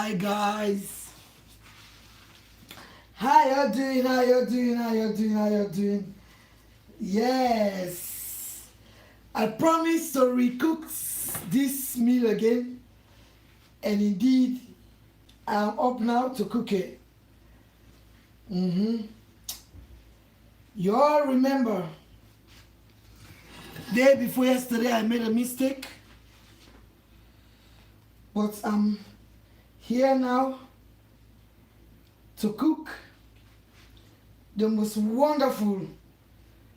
Hi guys, how you doing? How you doing? How you doing? How you doing? Yes, I promise to recook this meal again, and indeed, I'm up now to cook it. You all remember, day before yesterday I made a mistake, but I'm here now to cook the most wonderful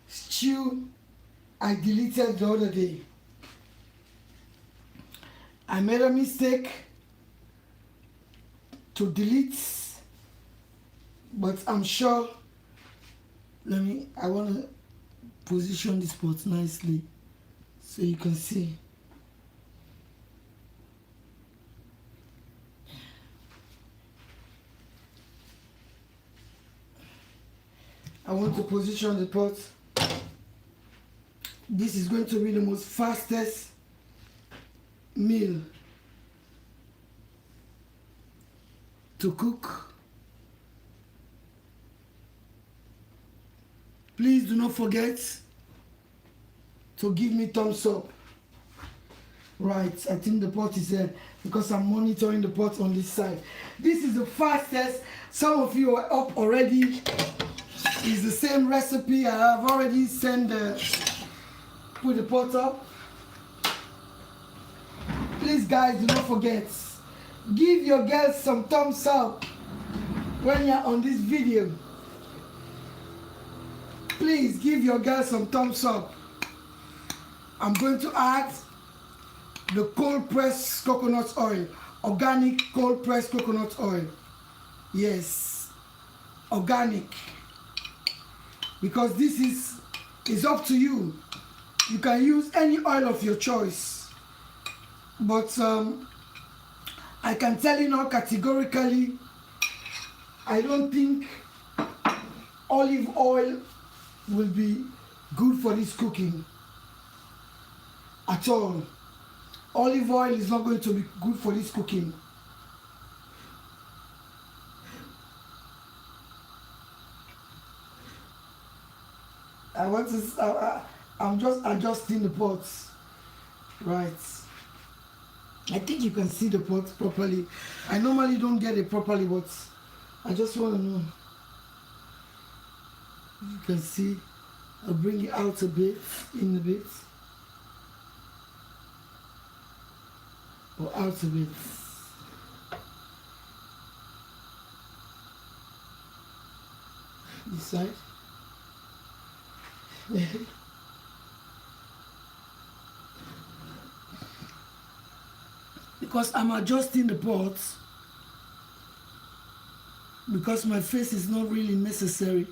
stew I deleted the other day. I made a mistake to delete, but I'm sure, I want to position this pot nicely so you can see. I want to position the pot. This is going to be the most fastest meal to cook. Please do not forget to give me thumbs up. Right, I think the pot is there because I'm monitoring the pot on this side. This is the fastest. Some of you are up already. It's the same recipe. I have already put the pot up. Please guys, do not forget, give your girls some thumbs up when you're on this video. Please give your girls some thumbs up. I'm going to add the cold pressed coconut oil, organic cold pressed coconut oil. Yes, organic. Because this is up to you. You can use any oil of your choice. But I can tell you now categorically, I don't think olive oil will be good for this cooking at all. Olive oil is not going to be good for this cooking. I'm just adjusting the pot. Right. I think you can see the pot properly. I normally don't get it properly, but I just want to know. You can see, I'll bring it out a bit, in a bit. Or out a bit. This side. Because I'm adjusting the pot, because my face is not really necessary,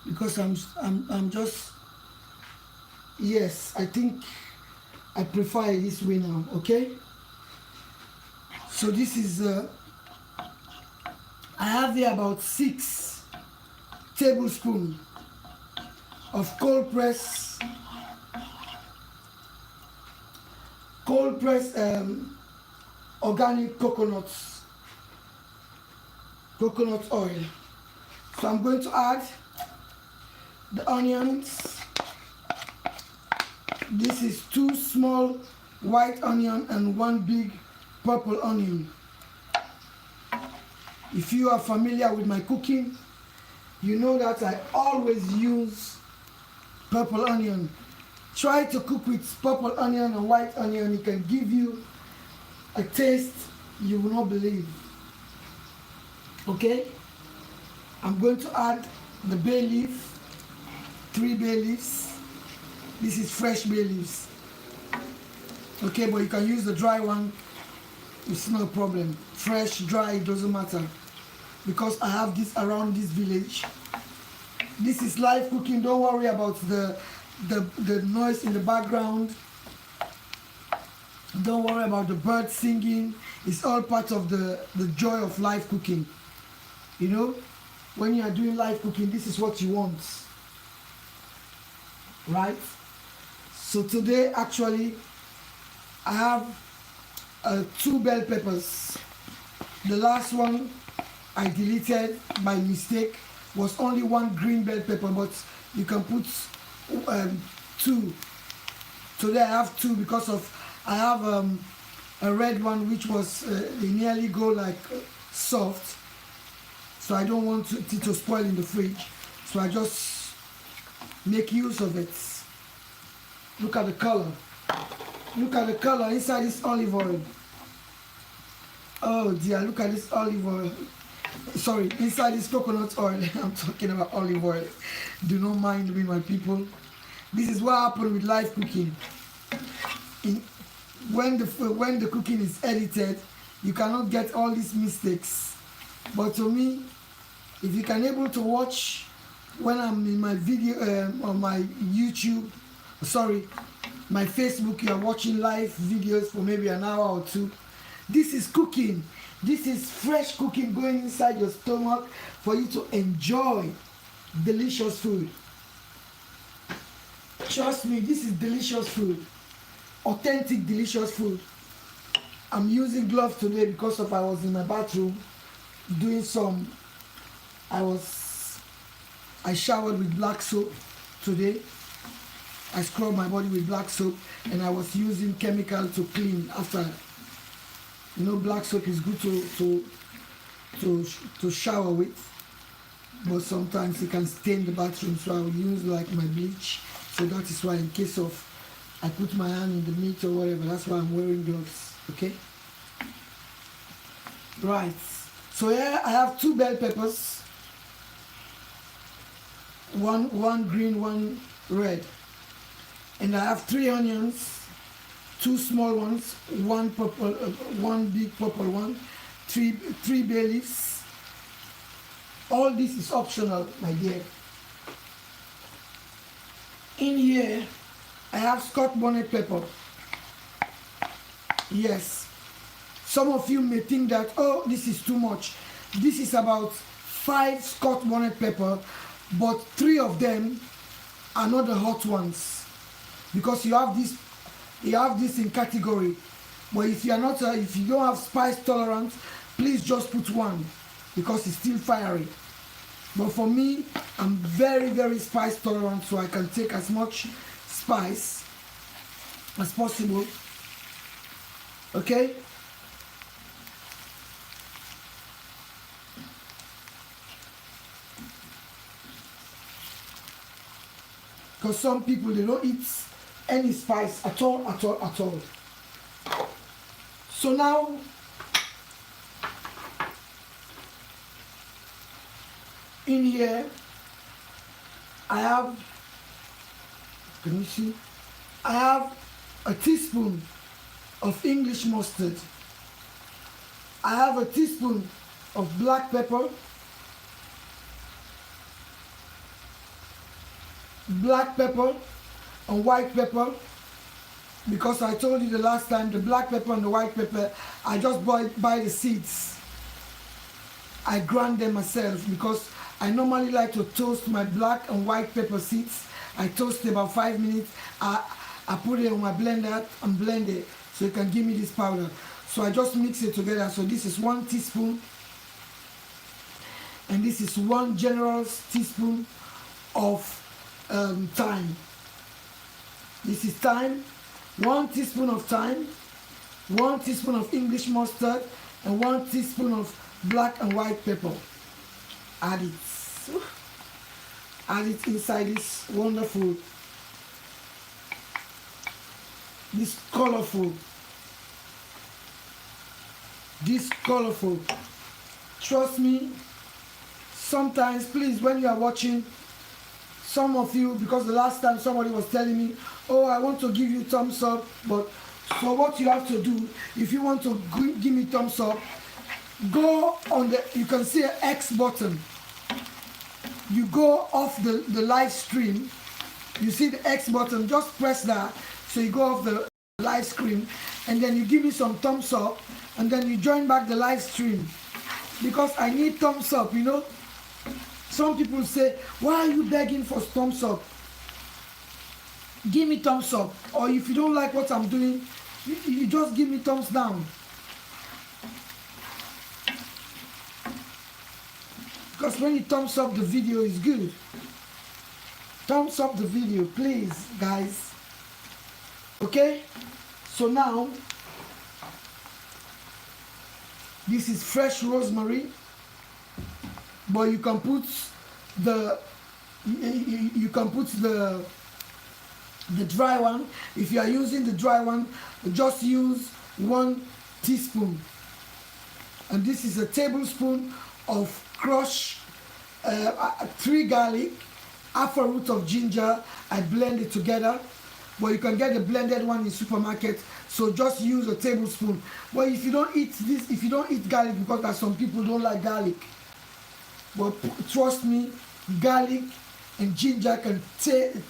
because I'm just, yes, I think I prefer it this way now. Okay, so this is I have here about 6 tablespoons of cold press organic coconut oil. So I'm going to add the onions. This is 2 small white onion and 1 big purple onion. If you are familiar with my cooking, you know that I always use purple onion. Try to cook with purple onion and white onion. It can give you a taste you will not believe. Okay? I'm going to add the bay leaf, 3 bay leaves. This is fresh bay leaves. Okay, but you can use the dry one. It's no problem. Fresh, dry, it doesn't matter. Because I have this around this village. This is live cooking. Don't worry about the noise in the background. Don't worry about the birds singing. It's all part of the joy of live cooking. You know, when you are doing live cooking, this is what you want. Right? So today, actually, I have 2 bell peppers. The last one I deleted by mistake was only one green bell pepper, but you can put two. Today I have two because of I have a red one which was they nearly go like soft, so I don't want it to spoil in the fridge, so I just make use of it. Look at the color. Look at the color inside this olive oil. Oh dear, look at this olive oil. Sorry, inside this coconut oil. I'm talking about olive oil. Do not mind me, my people. This is what happened with live cooking. When the cooking is edited, you cannot get all these mistakes. But to me, if you can able to watch when I'm in my video on my YouTube, sorry, my Facebook, you are watching live videos for maybe an hour or two. This is cooking. This is fresh cooking going inside your stomach for you to enjoy delicious food. Trust me, this is delicious food. Authentic, delicious food. I'm using gloves today because of I was in my bathroom doing some. I showered with black soap today. I scrubbed my body with black soap, and I was using chemical to clean after. You know, black soap is good to shower with, but sometimes it can stain the bathroom, so I will use like my bleach. So that is why, in case of I put my hand in the meat or whatever, that's why I'm wearing gloves. Okay. Right. So here I have two bell peppers. One green, one red. And I have 3 onions, 2 small ones, one purple, one big purple one, three bay leaves. All this is optional, my dear. In here, I have Scotch bonnet pepper. Yes. Some of you may think that, oh, this is too much. This is about 5 Scotch bonnet pepper, but 3 of them are not the hot ones. Because you have this in category. But if you are not, if you don't have spice tolerance, please just put 1 because it's still fiery. But for me, I'm very, very spice tolerant, so I can take as much spice as possible. Okay? Because some people, they don't eat any spice at all. So now, in here, I have, can you see? I have a teaspoon of English mustard. I have a teaspoon of black pepper, and white pepper, because I told you the last time the black pepper and the white pepper, I just buy the seeds. I grind them myself because I normally like to toast my black and white pepper seeds. I toast it about 5 minutes. I put it on my blender and blend it so it can give me this powder. So I just mix it together. So this is 1 teaspoon, and this is 1 generous teaspoon of thyme. This is thyme, 1 teaspoon of thyme, 1 teaspoon of English mustard, and 1 teaspoon of black and white pepper. Add it inside this wonderful, this colorful. Trust me, sometimes, please, when you are watching, some of you, because the last time somebody was telling me, oh, I want to give you thumbs up, but so what you have to do, if you want to give me thumbs up, go on the, you can see an X button. You go off the live stream, you see the X button, just press that, so you go off the live stream, and then you give me some thumbs up, and then you join back the live stream, because I need thumbs up, you know. Some people say, why are you begging for thumbs up? Give me thumbs up. Or if you don't like what I'm doing, you just give me thumbs down. Because when you thumbs up the video is good. Thumbs up the video, please, guys. Okay? So now, this is fresh rosemary, but you can put the dry one. If you are using the dry one, just use 1 teaspoon. And this is a tablespoon of crushed 3 garlic, half a root of ginger. I blend it together, but you can get the blended one in supermarket, so just use a tablespoon. But if you don't eat this, if you don't eat garlic, because there's some people don't like garlic, but trust me, garlic and ginger can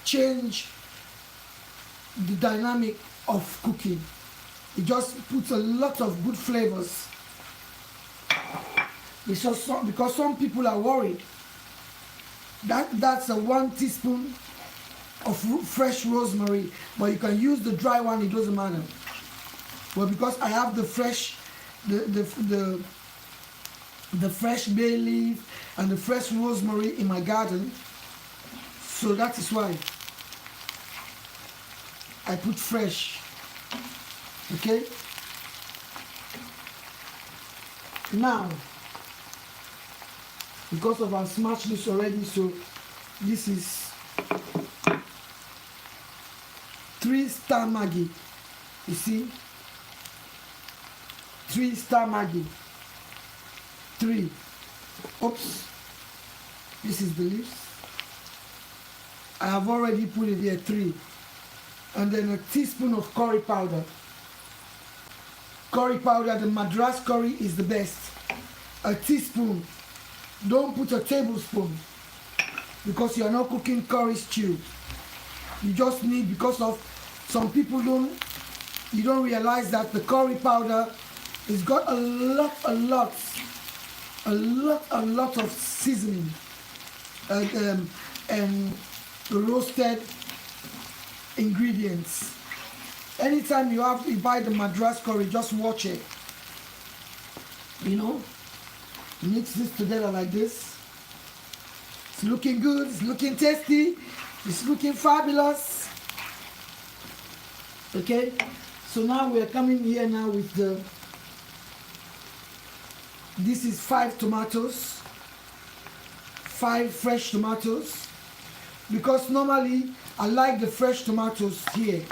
change the dynamic of cooking. It just puts a lot of good flavors. It's just because some people are worried. That's a 1 teaspoon of fresh rosemary, but you can use the dry one, it doesn't matter. But because I have the fresh, the fresh bay leaf and the fresh rosemary in my garden, so that is why I put fresh. Okay? Now, because of our smashed this already, so this is 3-star Maggi. You see? 3-star Maggi. 3. Oops. This is the leaves. I have already put it here, 3. And then a teaspoon of curry powder. Curry powder, the Madras curry is the best. A teaspoon. Don't put a tablespoon, because you are not cooking curry stew. You just need, because of some people you don't realize that the curry powder has got a lot of seasoning and roasted ingredients. Anytime you buy the Madras curry, just watch it. You know, mix this together like this. It's looking good, it's looking tasty, it's looking fabulous. Okay, so now we are coming here now with this is 5 tomatoes, 5 fresh tomatoes, because normally I like the fresh tomatoes here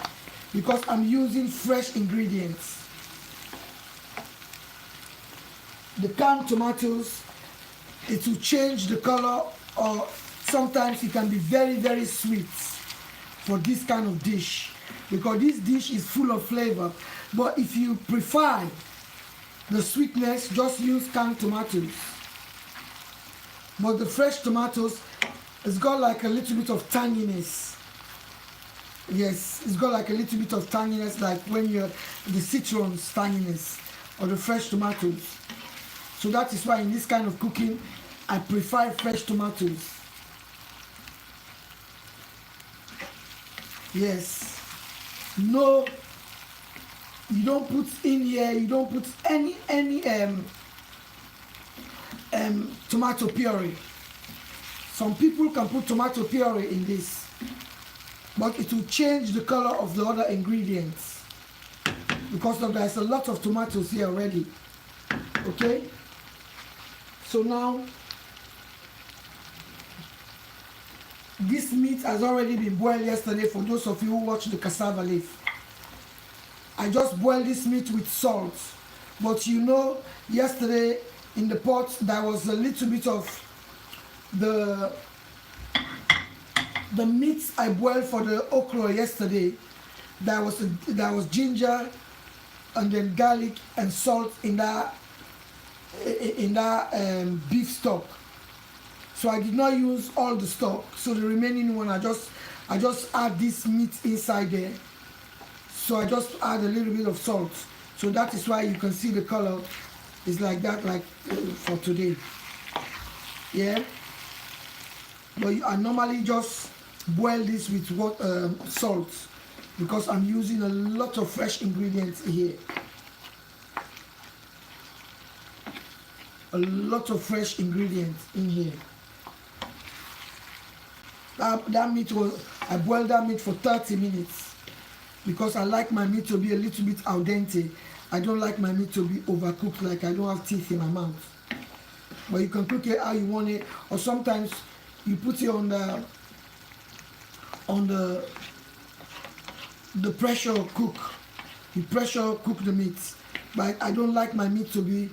because I'm using fresh ingredients. The canned tomatoes, it will change the color, or sometimes it can be very sweet for this kind of dish, because this dish is full of flavor. But if you prefer the sweetness, just use canned tomatoes. But the fresh tomatoes, it's got like a little bit of tanginess. Yes, it's got like a little bit of tanginess, like when you're the citron's tanginess, or the fresh tomatoes. So that is why in this kind of cooking, I prefer fresh tomatoes. Yes. No, you don't put in here, you don't put any tomato puree. Some people can put tomato puree in this, but it will change the color of the other ingredients, because there's a lot of tomatoes here already. Okay, so now this meat has already been boiled yesterday. For those of you who watched the cassava leaf, I just boiled this meat with salt. But you know, yesterday in the pot there was a little bit of the meat I boiled for the okra yesterday. There was ginger and then garlic and salt in that beef stock. So I did not use all the stock. So the remaining one, I just add this meat inside there. So I just add a little bit of salt. So that is why you can see the color is like that, like for today. Yeah. But I normally just boil this with salt, because I'm using a lot of fresh ingredients here. a lot of fresh ingredients in here. That meat was, I boiled that meat for 30 minutes because I like my meat to be a little bit al dente. I don't like my meat to be overcooked, like I don't have teeth in my mouth. But you can cook it how you want it, or sometimes you put it on the pressure cook. You pressure cook the meat, but I don't like my meat to be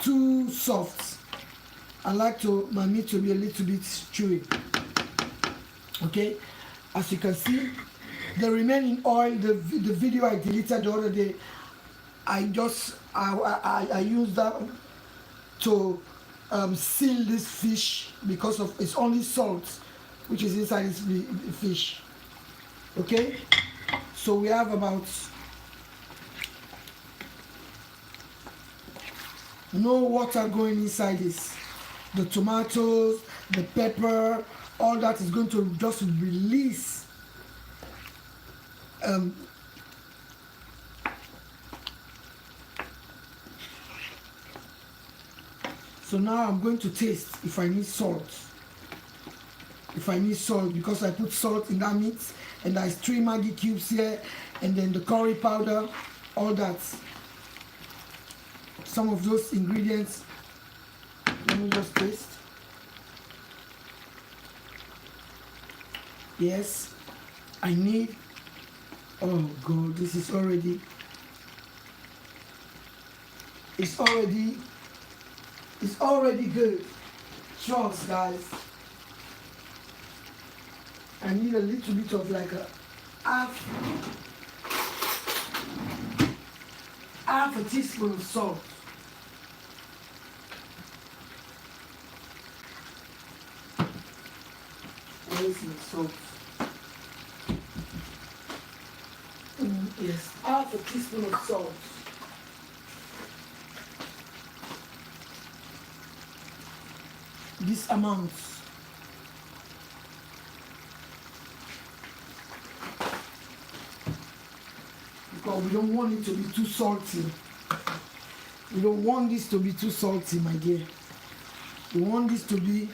too soft. I like my meat to be a little bit chewy. Okay, as you can see, the remaining oil, the video I deleted the other day, I used that to seal this fish because of it's only salt which is inside this fish. Okay, so we have about no water going inside this. The tomatoes, the pepper, all that is going to just release so now I'm going to taste if I need salt. If I need salt, because I put salt in that meat, and there's 3 Maggi cubes here, and then the curry powder, all that. Some of those ingredients. Let me just taste. Yes, I need. Oh God, this is already. It's already good. Trust, guys. I need a little bit of like a half a teaspoon of salt. Where is my salt? Yes, half a teaspoon of salt. This amount. Because we don't want it to be too salty. We don't want this to be too salty, my dear. We want this to be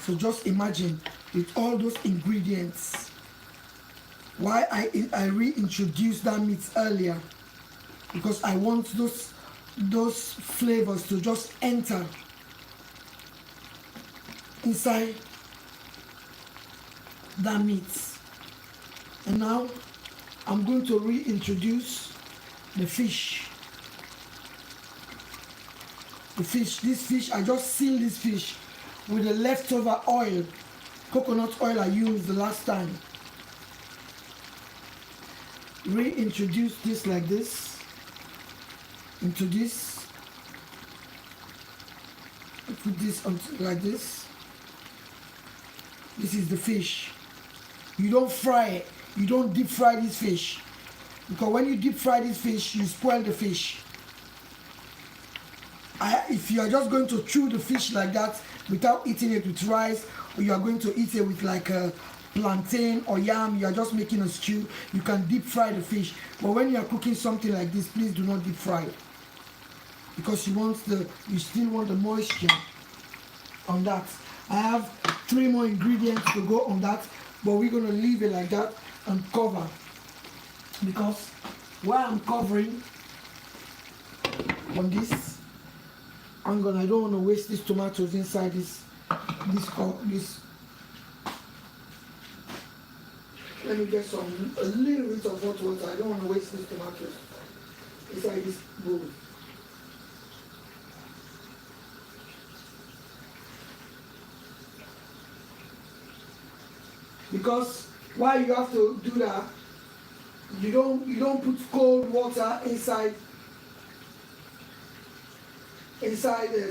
so just imagine with all those ingredients. Why I reintroduced that meat earlier, because I want those flavors to just enter inside that meat. And now I'm going to reintroduce the fish. This fish, I just sealed this fish with the leftover oil, coconut oil I used the last time. Reintroduce this like this into this. Put this on like this. This is the fish. You don't fry it. You don't deep fry this fish, because when you deep fry this fish, you spoil the fish. If you are just going to chew the fish like that without eating it with rice, or you are going to eat it with like a plantain or yam, you are just making a stew, you can deep fry the fish. But when you are cooking something like this, please do not deep fry it, because you still want the moisture on that. I have 3 more ingredients to go on that, but we're going to leave it like that and cover, because while I'm covering on this, I don't want to waste these tomatoes inside this. Let me get a little bit of hot water. I don't want to waste these tomatoes inside this bowl. Because why you have to do that, you don't put cold water inside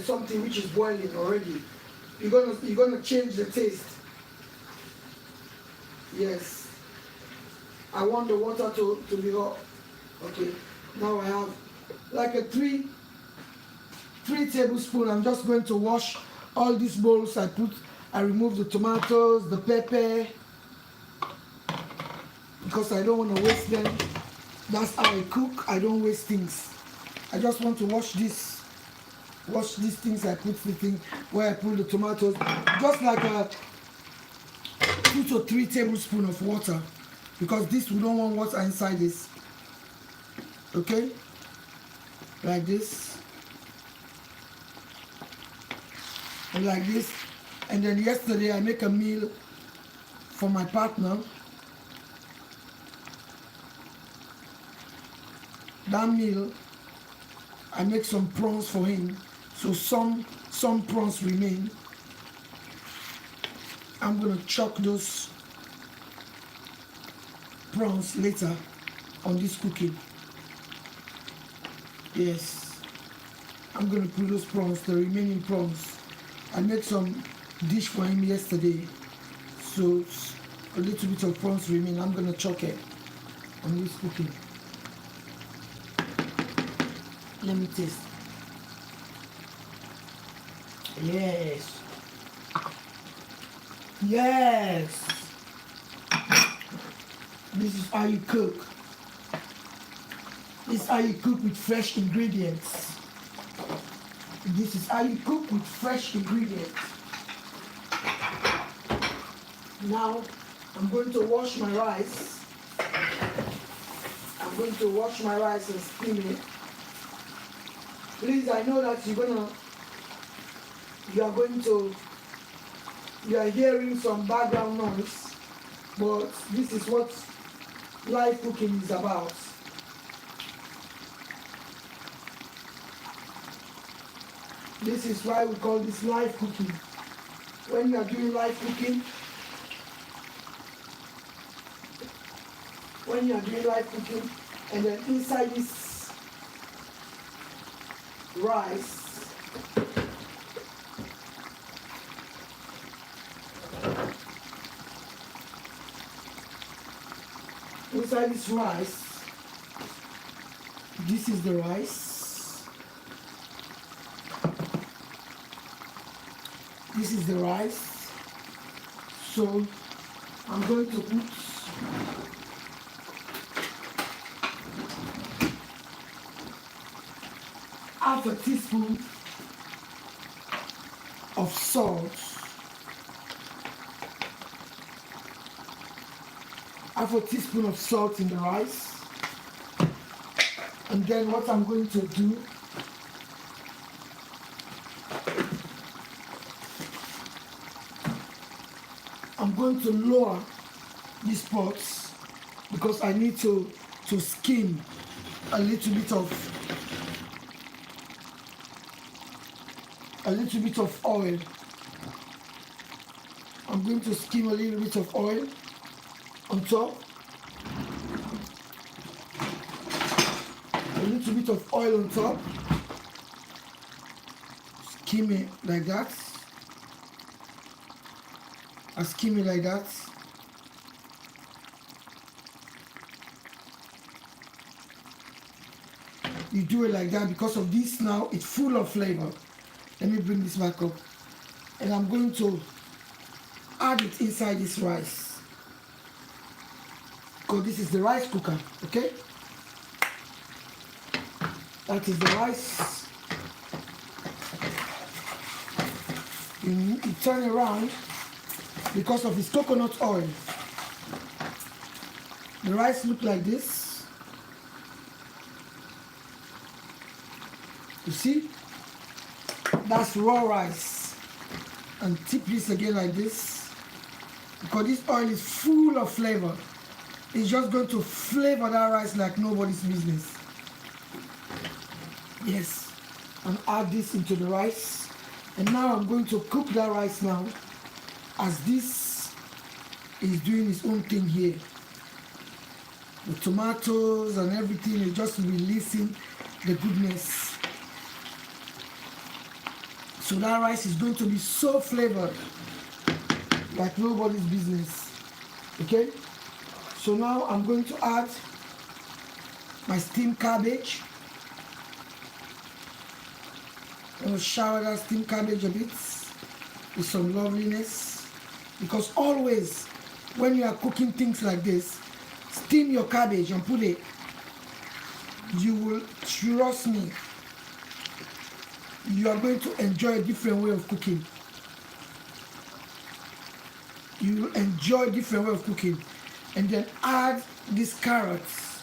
something which is boiling already. You're gonna change the taste. Yes, I want the water to be hot. Okay, now I have like a 3 3 tablespoons. I'm just going to wash all these bowls. I remove the tomatoes, the pepper, because I don't want to waste them. That's how I cook. I don't waste things. I just want to wash these things. I put the thing where I put the tomatoes, just like a 2 to 3 tablespoons of water, because this, we don't want water inside this. Okay, like this and like this. And then yesterday I make a meal for my partner. That meal, I make some prawns for him, so some prawns remain. I'm gonna chuck those prawns later on this cooking. Yes, I'm gonna put those prawns, the remaining prawns. I made some dish for him yesterday, so a little bit of prawns remain. I'm gonna chuck it on this cooking. Let me taste. Yes. Yes. This is how you cook. This is how you cook with fresh ingredients. This is how you cook with fresh ingredients. Now, I'm going to wash my rice. I'm going to wash my rice and steam it. Please, I know that you are hearing some background noise, but this is what live cooking is about. This is why we call this live cooking. When you are doing live cooking, and then inside this rice, this is the rice. This is the rice. So I'm going to put half a teaspoon of salt, half a teaspoon of salt in the rice. And then what I'm going to do, I'm going to lower these pots because I need to skim a little bit of oil. I'm going to skim a little bit of oil on top. A little bit of oil on top. Skim it like that. I skim it like that. You do it like that because of this. Now it's full of flavor. Let me bring this back up. And I'm going to add it inside this rice, because this is the rice cooker, okay? That is the rice. You turn around because of this coconut oil. The rice looks like this. You see? That's raw rice. And tip this again like this, because this oil is full of flavor. It's just going to flavor that rice like nobody's business. Yes. And add this into the rice. And now I'm going to cook that rice now, as this is doing its own thing here. The tomatoes and everything is just releasing the goodness. So that rice is going to be so flavored like nobody's business. Okay? So now I'm going to add my steamed cabbage. I'll shower that steamed cabbage a bit with some loveliness. Because always, when you are cooking things like this, steam your cabbage and put it. You will, trust me, you are going to enjoy a different way of cooking. You will enjoy a different way of cooking. And then add these carrots.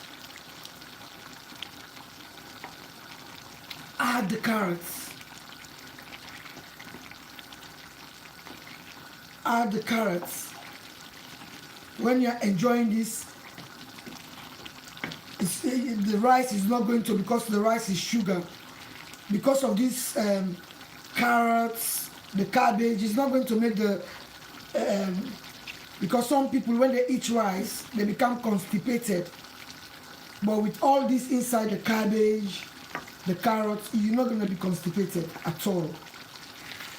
Add the carrots. Add the carrots. When you're enjoying this, the rice is not going to, because the rice is sugar. Because of these carrots, the cabbage, it's not going to make the... because some people, when they eat rice, they become constipated. But with all this inside the cabbage, the carrots, you're not going to be constipated at all.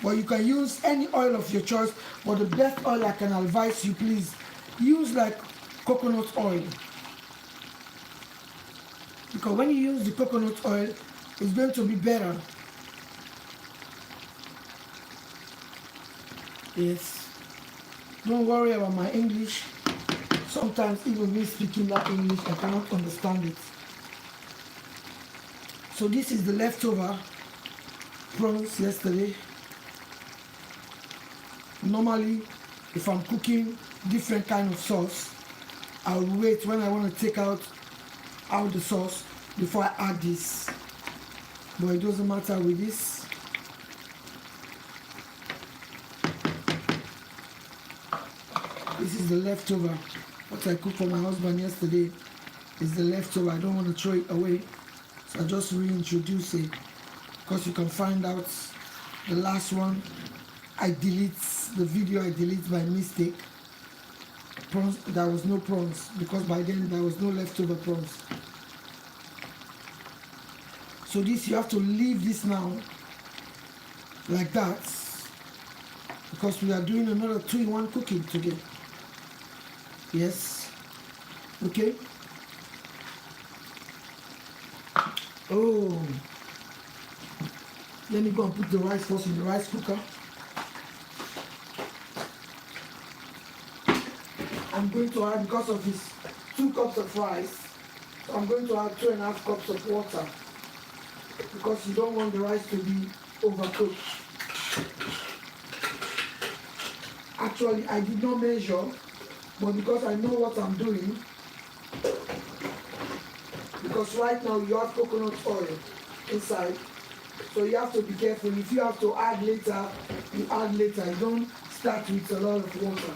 But you can use any oil of your choice. But the best oil I can advise you, please, use like coconut oil. Because when you use the coconut oil, it's going to be better. Yes. Don't worry about my English. Sometimes even me speaking that English, I cannot understand it. So this is the leftover prawns yesterday. Normally, if I'm cooking different kind of sauce, I'll wait when I want to take out the sauce before I add this. But it doesn't matter with this. This is the leftover. What I cooked for my husband yesterday is the leftover. I don't want to throw it away. So I just reintroduce it. Because you can find out the last one. I delete the video, I delete by mistake. Prawns, there was no prawns. Because by then there was no leftover prawns. So this, you have to leave this now like that. Because we are doing another 2-in-1 cooking today. Yes. Okay. Oh. Let me go and put the rice first in the rice cooker. I'm going to add, because of this 2 cups of rice, so I'm going to add 2.5 cups of water. Because you don't want the rice to be overcooked. Actually, I did not measure, but because I know what I'm doing, because right now you have coconut oil inside, so you have to be careful. If you have to add later, you add later. You don't start with a lot of water.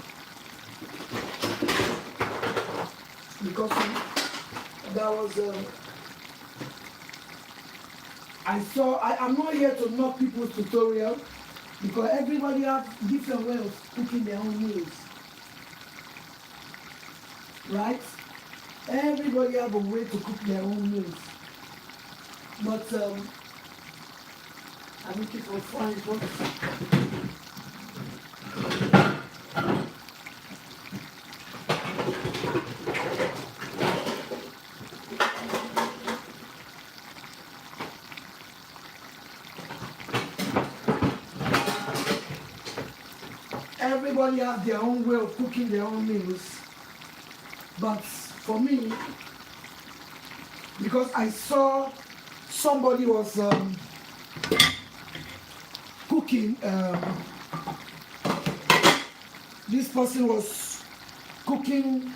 Because that was... I'm not here to knock people's tutorial, because everybody has different way of cooking their own meals. Right? Everybody have a way to cook their own meals. But I'm looking for frying pots. Everybody has their own way of cooking their own meals. But for me, because I saw somebody was cooking, this person was cooking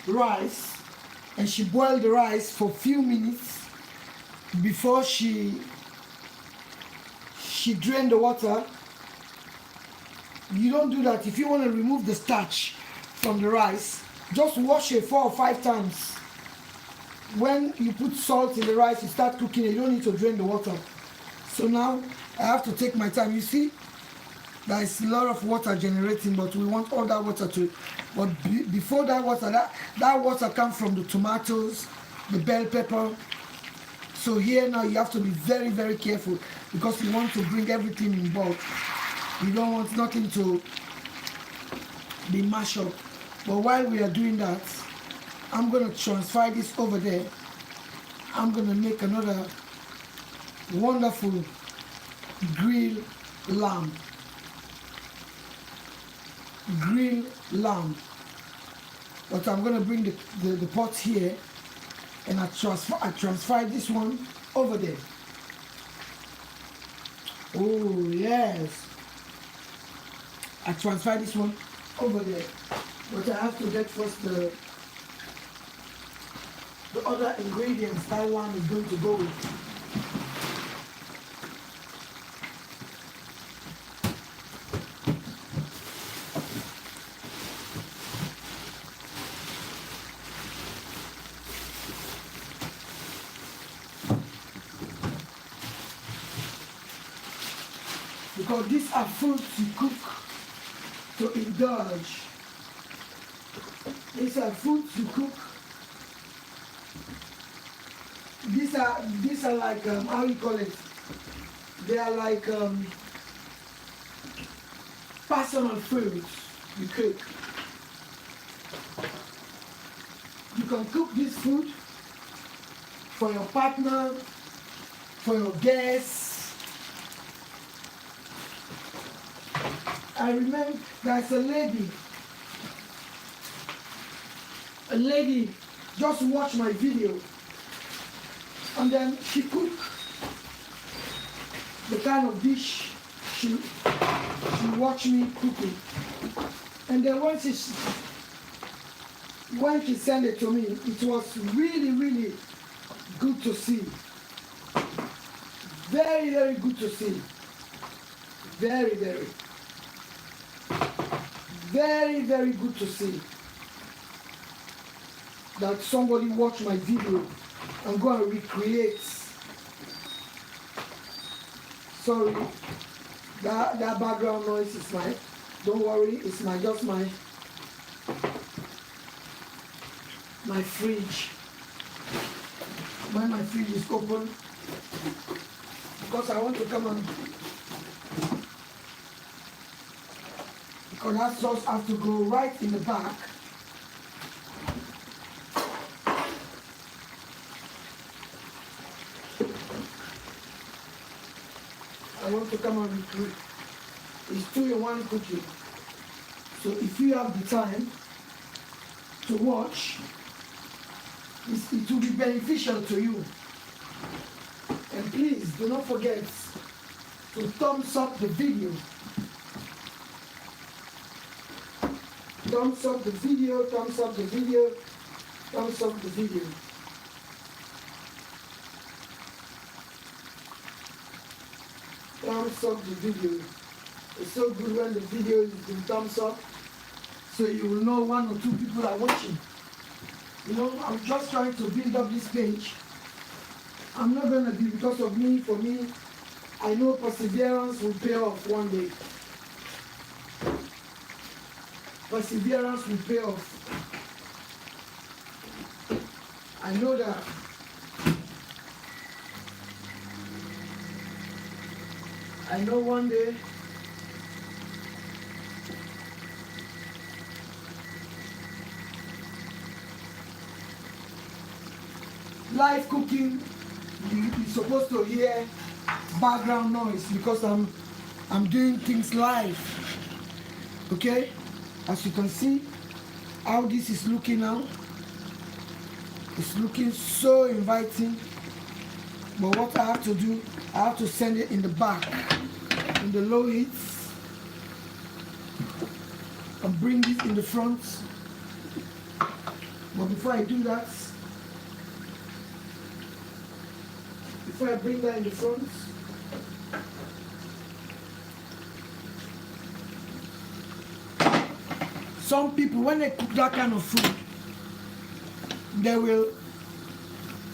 rice, and she boiled the rice for a few minutes before she drained the water. You don't do that. If you want to remove the starch from the rice, just wash it 4 or 5 times. When you put salt in the rice, you start cooking it, you don't need to drain the water. So now I have to take my time. You see, there is a lot of water generating, but we want all that water to... But before that water, that water comes from the tomatoes, the bell pepper. So here now you have to be very, very careful, because you want to bring everything in bulk. You don't want nothing to be mashed up. But while we are doing that, I'm going to transfer this over there. I'm going to make another wonderful grilled lamb. Grilled lamb. But I'm going to bring the pot here, and I transfer this one over there. Oh yes, I transfer this one over there, but I have to get first the other ingredients that one is going to go with. Because these are foods you cook to indulge. These are foods you cook. These are like how you call it? They are like personal foods you cook. You can cook this food for your partner, for your guests. I remember there's a lady just watched my video, and then she cooked the kind of dish she watched me cooking, and then when she sent it to me, it was really good to see. Very good to see. Very good to see that somebody watched my video and go and recreate. Sorry, that background noise is mine. Don't worry, it's just my fridge. When my fridge is open, because I want to come and because that sauce has to go right in the back. I want to come and recruit. It's 2-in-1 cooking. So if you have the time to watch, it will be beneficial to you. And please do not forget to thumbs up the video. Thumbs up the video, thumbs up the video, thumbs up the video. Thumbs up the video. It's so good when the video is in thumbs up, so you will know 1 or 2 people are watching. You know, I'm just trying to build up this page. I'm not going to be because of me. For me, I know perseverance will pay off one day. Perseverance will pay off. I know that. I know one day live cooking, you're supposed to hear background noise because I'm doing things live. Okay? As you can see how this is looking now. It's looking so inviting. But what I have to do, I have to send it in the back, in the low heat, and bring it in the front. But before I do that, before I bring that in the front, some people, when they cook that kind of food,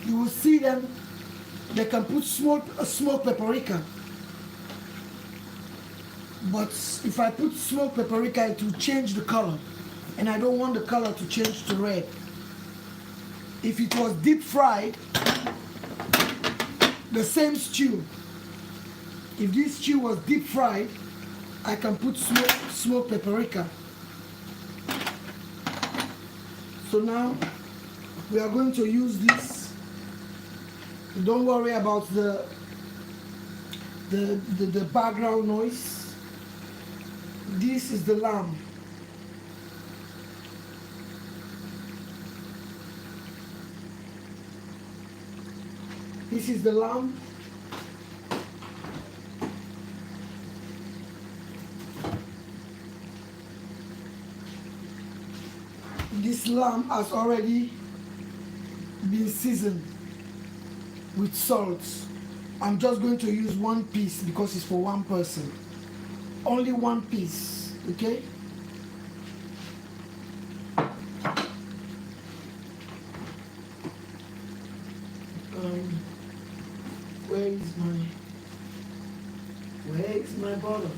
you will see them, they can put smoked paprika. But if I put smoked paprika, it will change the color. And I don't want the color to change to red. If it was deep fried, the same stew, if this stew was deep fried, I can put smoked paprika. So now we are going to use this. Don't worry about the the background noise. This is the lamb. This is the lamb. This lamb has already been seasoned with salt. I'm just going to use one piece because it's for one person. Only one piece, okay? Where is my butter?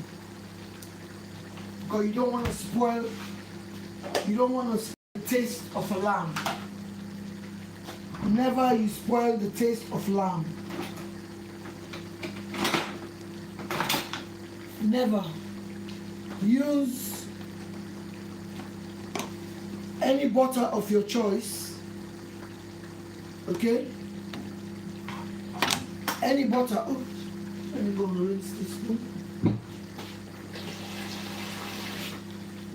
Because you don't want to spoil the taste of a lamb. Never you spoil the taste of lamb. Never. Use any butter of your choice. Okay? Any butter. Oh, let me go and rinse this one.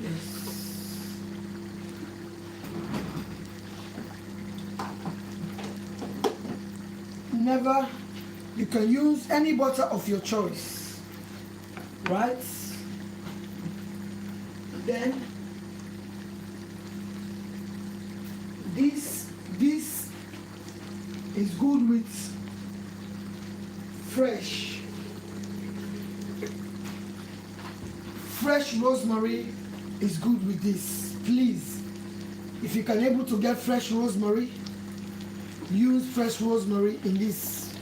Yes. Never. You can use any butter of your choice. Right? Then this is good with fresh rosemary is good with this. Please, if you can able to get fresh rosemary, use fresh rosemary in this.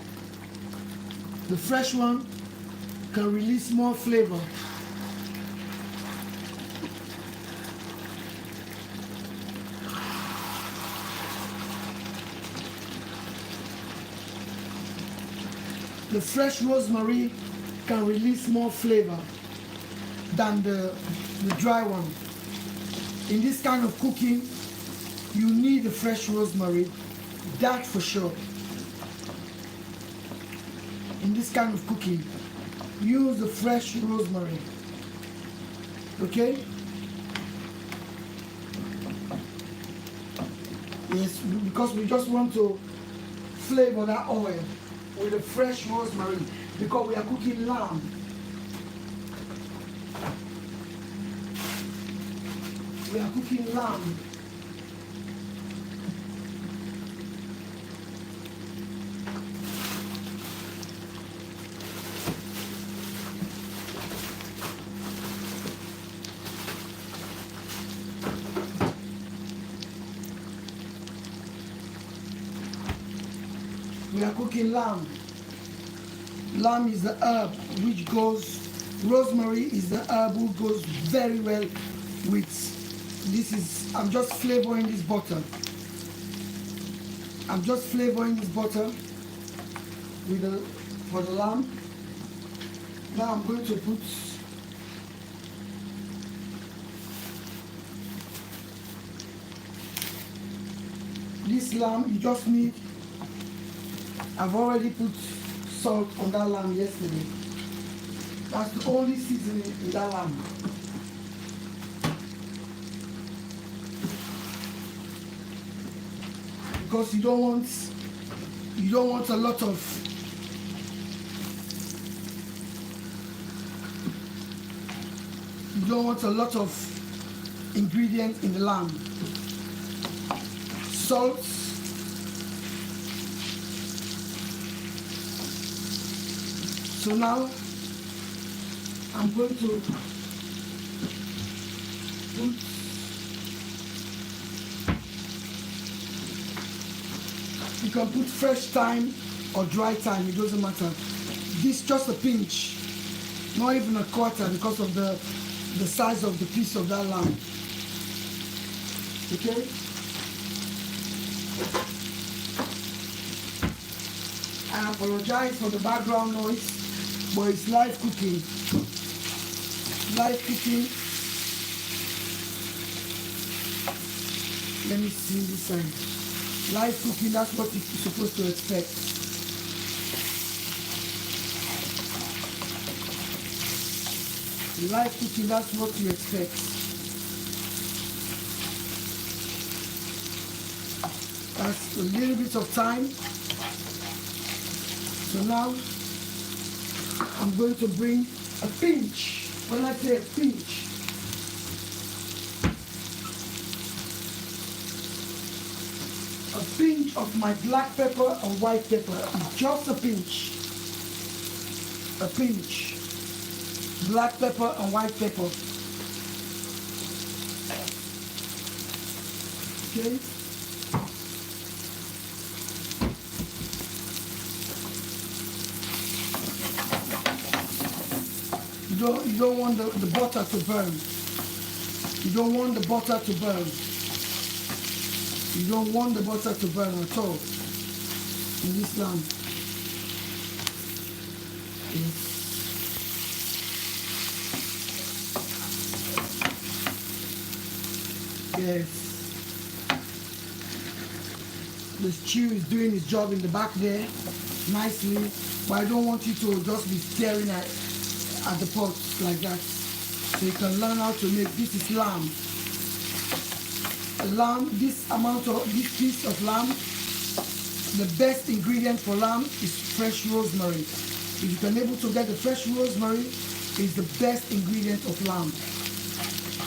The fresh one can release more flavor. The fresh rosemary can release more flavor than the dry one. In this kind of cooking, you need the fresh rosemary, that for sure. In this kind of cooking, use the fresh rosemary. Okay? Yes, because we just want to flavor that oil with the fresh rosemary because we are cooking lamb. We are cooking lamb. We are cooking lamb. Lamb is the herb which goes, rosemary is the herb which goes very well with, I'm just flavoring this butter. I'm just flavoring this butter with for the lamb. Now I'm going to put this lamb. You just need, I've already put salt on that lamb yesterday. That's the only seasoning in that lamb. Because you don't want a lot of ingredients in the lamb. Salt. So now I'm going to put you can put fresh thyme or dry thyme, it doesn't matter. This just a pinch, not even a quarter because of the size of the piece of that lamb. Okay? I apologize for the background noise, but it's live cooking. Live cooking. Let me see this side. Live cooking, that's what you're supposed to expect. Live cooking, that's what you expect. That's a little bit of time. So now I'm going to bring a pinch. When I say a pinch, of my black pepper and white pepper. Just a pinch. A pinch. Black pepper and white pepper. Okay. You don't want the butter to burn. You don't want the butter to burn. You don't want the butter to burn at all in this lamb. Yes. The stew is doing its job in the back there nicely, but I don't want you to just be staring at the pot like that. So you can learn how to make. This is lamb. Lamb, this piece of lamb, the best ingredient for lamb is fresh rosemary. If you can able to get the fresh rosemary, it's the best ingredient of lamb.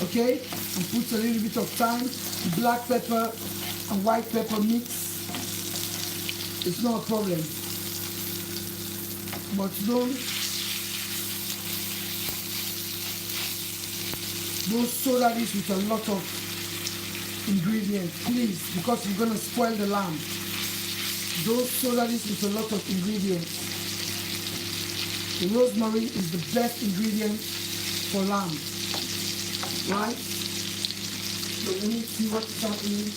Okay, and put a little bit of thyme, black pepper and white pepper mix. It's not a problem, but don't soda this with a lot of ingredients, please, because you're gonna spoil the lamb. Don't soda this with a lot of ingredients. The rosemary is the best ingredient for lamb, right? So we need to see what's happening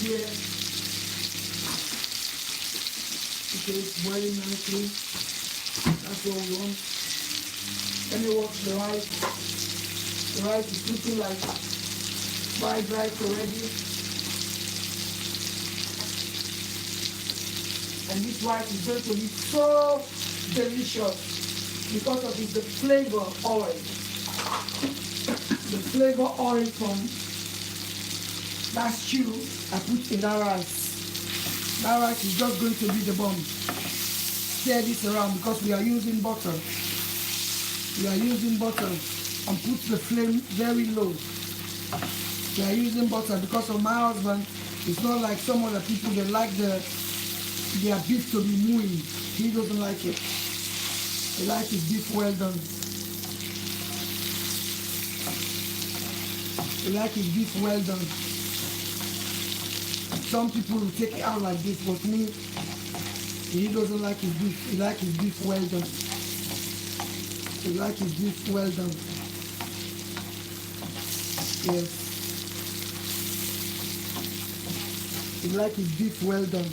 here. Okay, it's boiling nicely. That's what we want. Let me watch the rice. The rice is looking like fried rice already. And this rice is going to be so delicious because of the flavor oil. The flavor oil from that stew I put in that rice. That rice is just going to be the bomb. Stir this around because we are using butter. We are using butter, and put the flame very low. We are using butter because of my husband. It's not like some other people that like their beef to be mooing. He doesn't like it. He likes his beef well done. He likes his beef well done. Some people will take it out like this, but me, he doesn't like his beef. He likes his beef well done. He likes his beef well done. Yes. He likes his beef well done.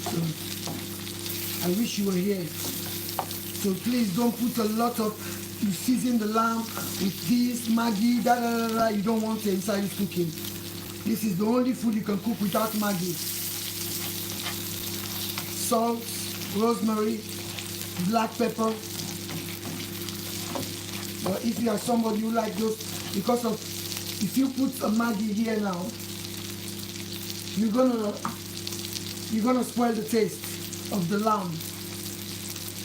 So, I wish you were here. So please don't put a lot of, you season the lamb with this, Maggi, da da da da. You don't want it inside this cooking. This is the only food you can cook without Maggi. Salt, rosemary, black pepper. But if you are somebody who like those, because of, if you put a Maggi here now, you're gonna spoil the taste of the lamb.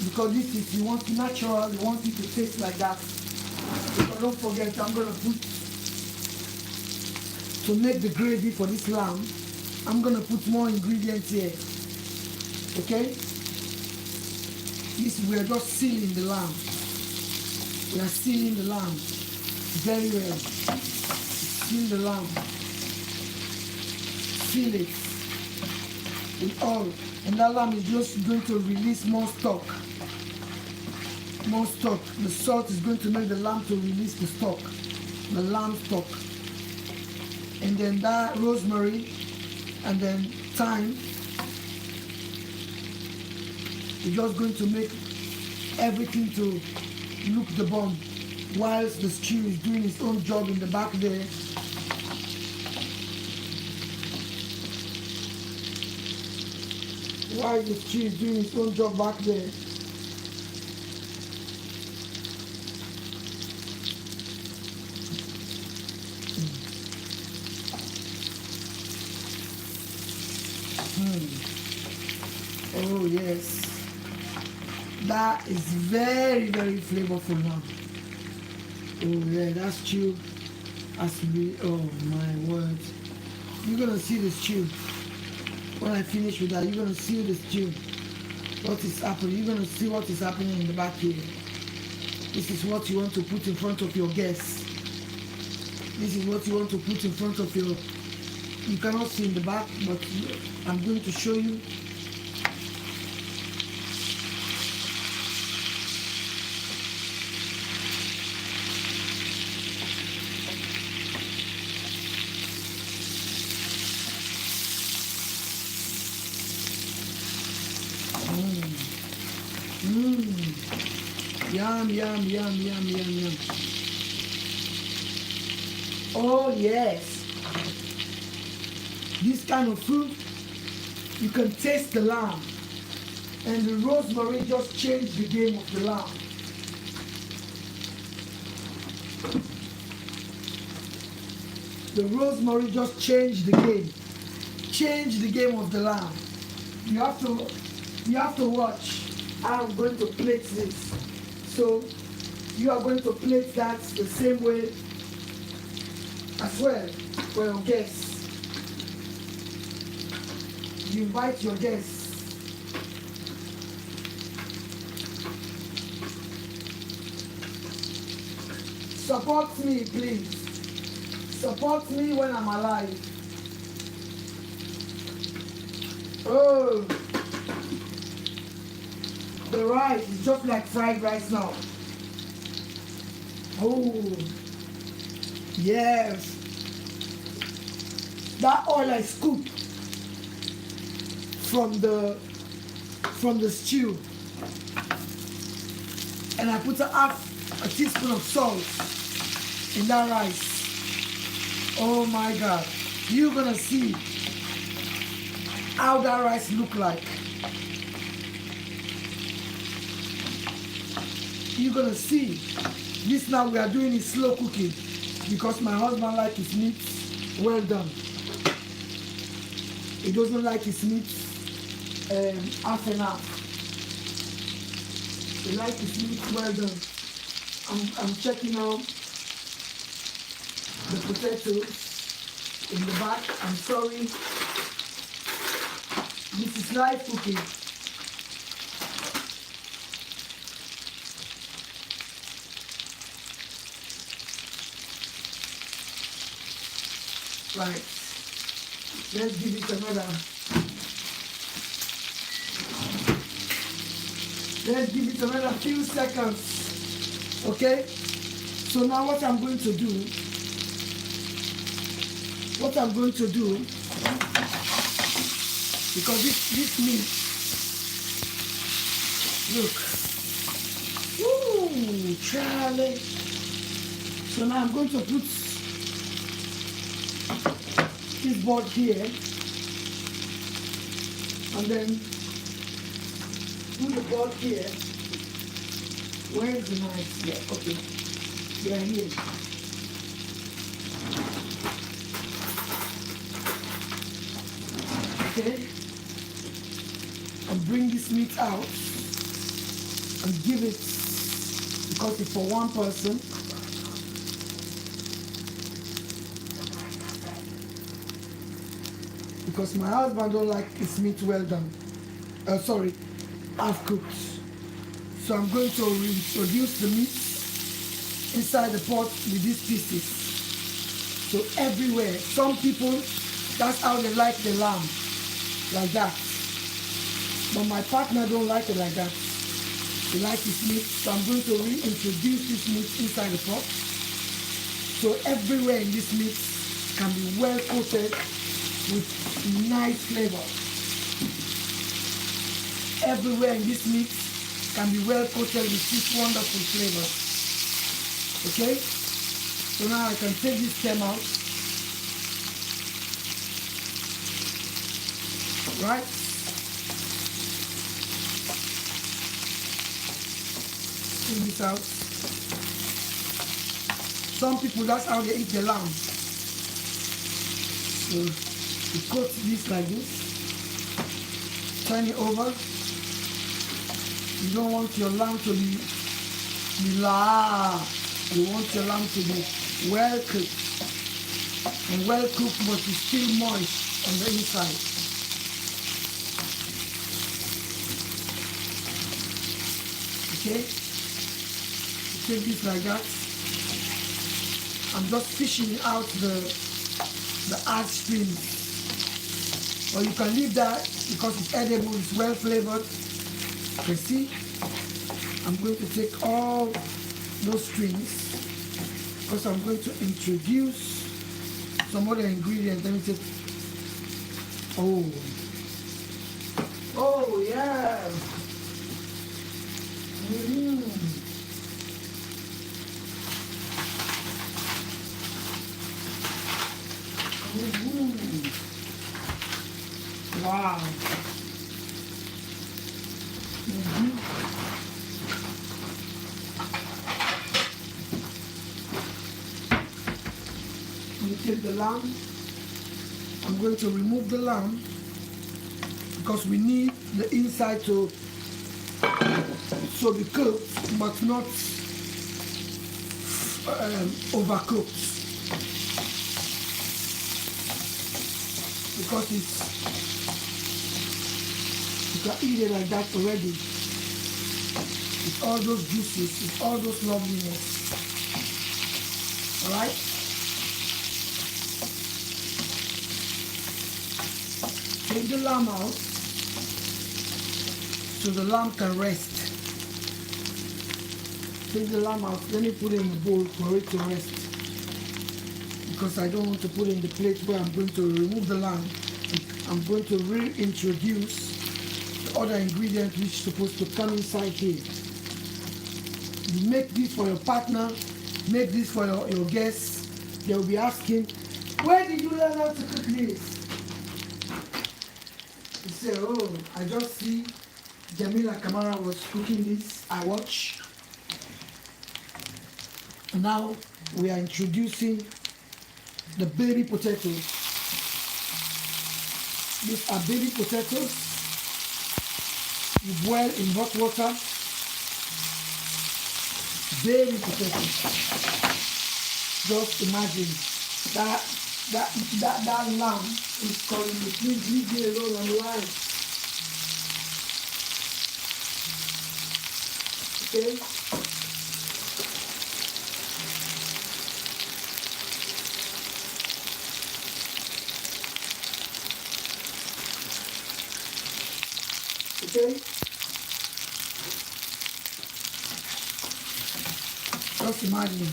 Because this is, you want natural, you want it to taste like that. But don't forget, I'm gonna put, to make the gravy for this lamb, I'm gonna put more ingredients here. Okay? This, we are just sealing the lamb. We are sealing the lamb very well. Seal the lamb. Seal it with oil. And that lamb is just going to release more stock. More stock. The salt is going to make the lamb to release the stock. The lamb stock. And then that rosemary and then thyme is just going to make everything to look the bomb, whilst the stew is doing its own job in the back there. While the stew is doing its own job back there. That is very, very flavorful now. Oh yeah, that stew has to be, oh my word. You're gonna see the stew. When I finish with that, you're gonna see the stew. What is happening? You're gonna see what is happening in the back here. This is what you want to put in front of your guests. This is what you want to put in front of your... You cannot see in the back, but I'm going to show you. Yum, yum, yum, yum, yum, yum. Oh yes. This kind of fruit, you can taste the lamb. And the rosemary just changed the game of the lamb. The rosemary just changed the game. Changed the game of the lamb. You have to watch how I'm going to plate this. So you are going to plate that the same way as well for your guests. You invite your guests. Support me, please. Support me when I'm alive. Oh, the rice is just like fried rice now. Oh, yes. That oil I scooped from the stew, and I put a teaspoon of salt in that rice. Oh my God, you're gonna see how that rice look like. You're gonna see. This now we are doing is slow cooking because my husband likes his meat well done. He doesn't like his meat half and half. He likes his meat well done. I'm checking out the potatoes in the back. I'm sorry. This is live cooking. Right. Let's give it another. Let's give it another few seconds. Okay? So now what I'm going to do, because this meat, look. Ooh, Charlie. So now I'm going to put this board here, and then put the board here. Where is the knife? Yeah, okay. They are here. Okay. And bring this meat out and give it, because it's for one person. Because my husband don't like his meat well done. Sorry, half cooked. So I'm going to reintroduce the meat inside the pot with these pieces. So everywhere, some people, that's how they like the lamb, like that. But my partner don't like it like that. He likes his meat, so I'm going to reintroduce this meat inside the pot. So everywhere in this meat can be well coated with nice flavor. Everywhere in this meat can be well coated with this wonderful flavor. Okay? So now I can take this stem out. Right? Take this out. Some people, that's how they eat the lamb. So you coat this like this. Turn it over. You don't want your lamb to be la. You want your lamb to be well cooked. And well cooked, but it's still moist on the inside. Okay? You take this like that. I'm just fishing out the hard strings. Or you can leave that because it's edible, it's well flavored. You can see, I'm going to take all those strings because I'm going to introduce some other ingredients. Let me take, oh yeah. Wow. You take the lamb. I'm going to remove the lamb because we need the inside to be cooked but not overcooked, because you can eat it like that already. It's all those juices, it's all those loveliness. Alright? Take the lamb out so the lamb can rest. Take the lamb out, let me put it in the bowl for it to rest. Because I don't want to put it in the plate where I'm going to remove the lamb. I'm going to reintroduce the other ingredient which is supposed to come inside here. You make this for your partner, make this for your guests. They will be asking, where did you learn how to cook this? You say, oh, I just see Jamila Kamara was cooking this, I watch. Now we are introducing the baby potatoes. These are baby potatoes. You boil in hot water. Baby potatoes. Just imagine that lamb is calling me, please leave me alone, I'm alive. Okay? Okay? Just imagine.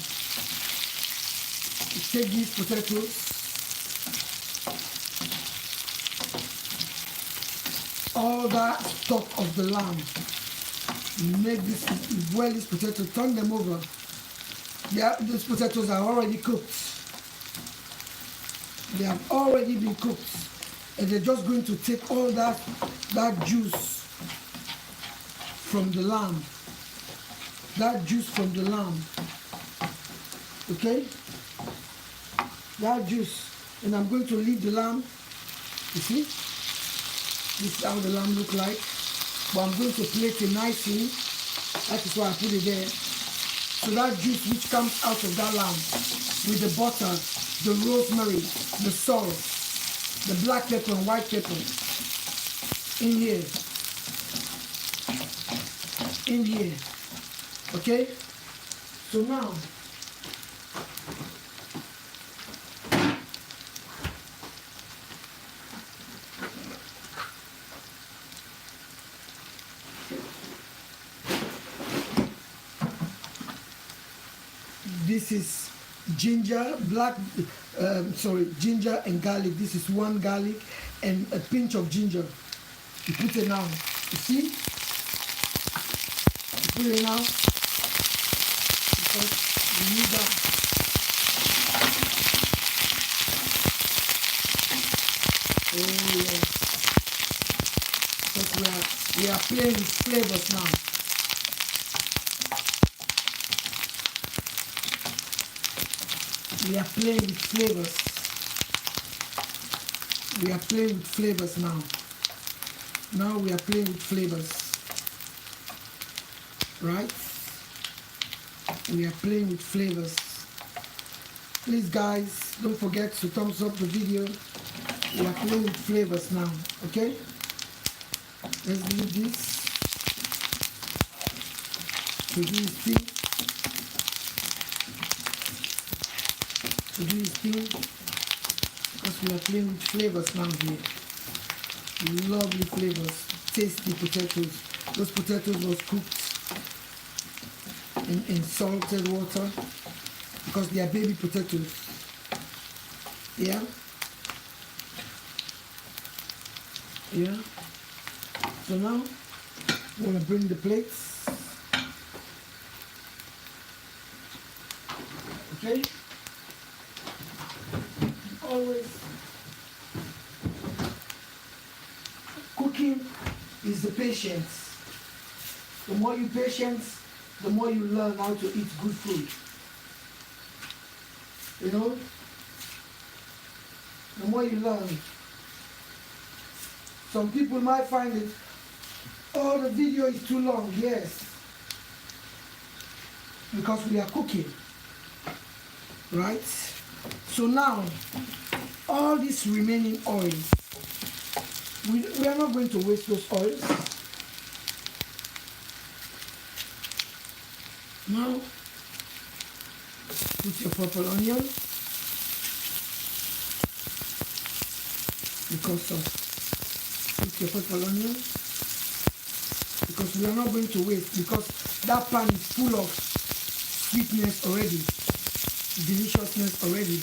You take these potatoes, all that stock of the lamb. You make this, you boil these potatoes, turn them over. These potatoes are already cooked. They have already been cooked. And they're just going to take all that juice from the lamb. That juice from the lamb. Okay? That juice. And I'm going to leave the lamb. You see? This is how the lamb look like. But I'm going to plate it nicely. That is why I put it there. So that juice which comes out of that lamb with the butter, the rosemary, the salt, the black pepper and white pepper in here. In here. Okay? So now, this is ginger, ginger and garlic. This is one garlic and a pinch of ginger. You put it now. You see? You put it now. Because you need that. Oh yes. Because we are playing with flavors now. We are playing with flavors. We are playing with flavors now. Now we are playing with flavors. right? We are playing with flavors. Please guys, don't forget to thumbs up the video. We are playing with flavors now, okay? Let's do this. To do his thing. To do his thing. Because we are playing with flavors now here. Lovely flavors. Tasty potatoes. Those potatoes was cooked in salted water because they are baby potatoes. Yeah? Yeah? So now, I'm going to bring the plates. Okay? Always. Cooking is the patience. The more you patience, the more you learn how to eat good food. You know? The more you learn. Some people might find it, oh, the video is too long. Yes. Because we are cooking. Right? So now, all this remaining oil, we are not going to waste those oils. Now, put your purple onion put your purple onion because we are not going to waste, because that pan is full of sweetness already, deliciousness already.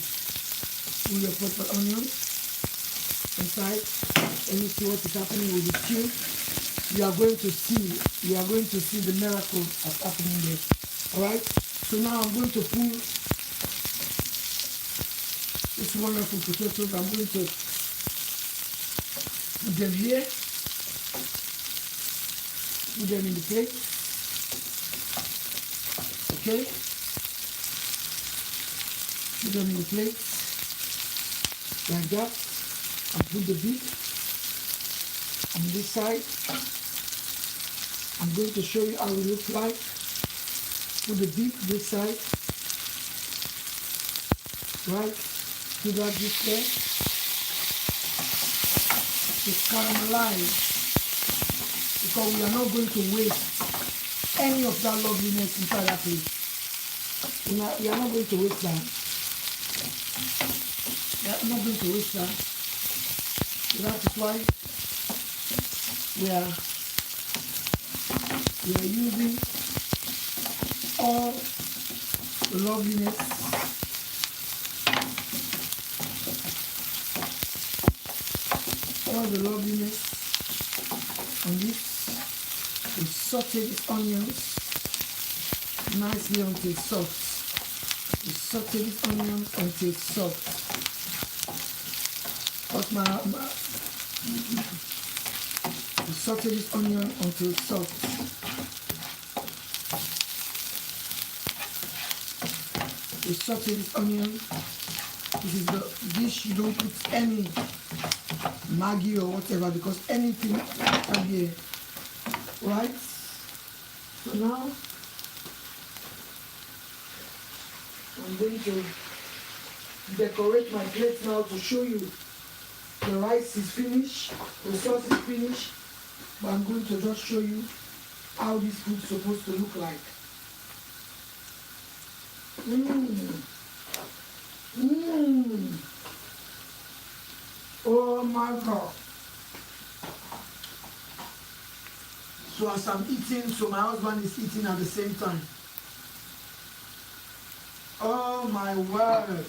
Put your purple onion inside and you see what is happening with the stew. You are going to see the miracle that's happening there. Alright, so now I'm going to pull this wonderful potatoes. I'm going to put them here, put them in the plate. Okay, put them in the plate like that, and put the beef on this side. I'm going to show you how it looks like. Put the beef this side, right? Put that this way. It's caramelized because we are not going to waste any of that loveliness inside that plate. We are not going to waste that. We are not going to waste that. So that is why we are using all the loveliness on this. We saute these onions nicely until soft. We saute these onions until soft. We saute this onion until soft. We saute this onion. This is the dish you don't put any Maggi or whatever, because anything can be, right? So now I'm going to decorate my plate now to show you the rice is finished, the sauce is finished, but I'm going to just show you how this food is supposed to look like. Oh my God. So as I'm eating, so my husband is eating at the same time. Oh my word.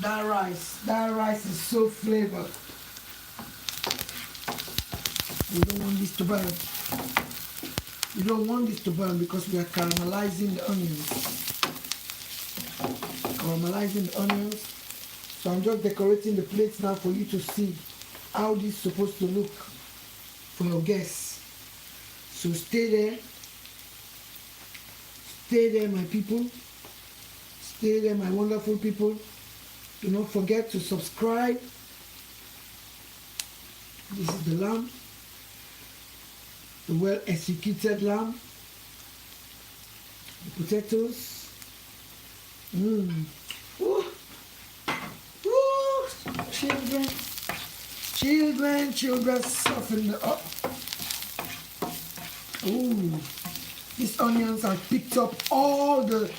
That rice is so flavored. We don't want this to burn. We don't want this to burn because we are caramelizing the onions. Caramelizing the onions. So I'm just decorating the plates now for you to see how this is supposed to look for your guests. So stay there. Stay there, my people. Stay there, my wonderful people. Do not forget to subscribe. This is the lamb. The well executed lamb. The potatoes. Ooh. Ooh. Children, soften it up. Ooh. These onions have picked up all the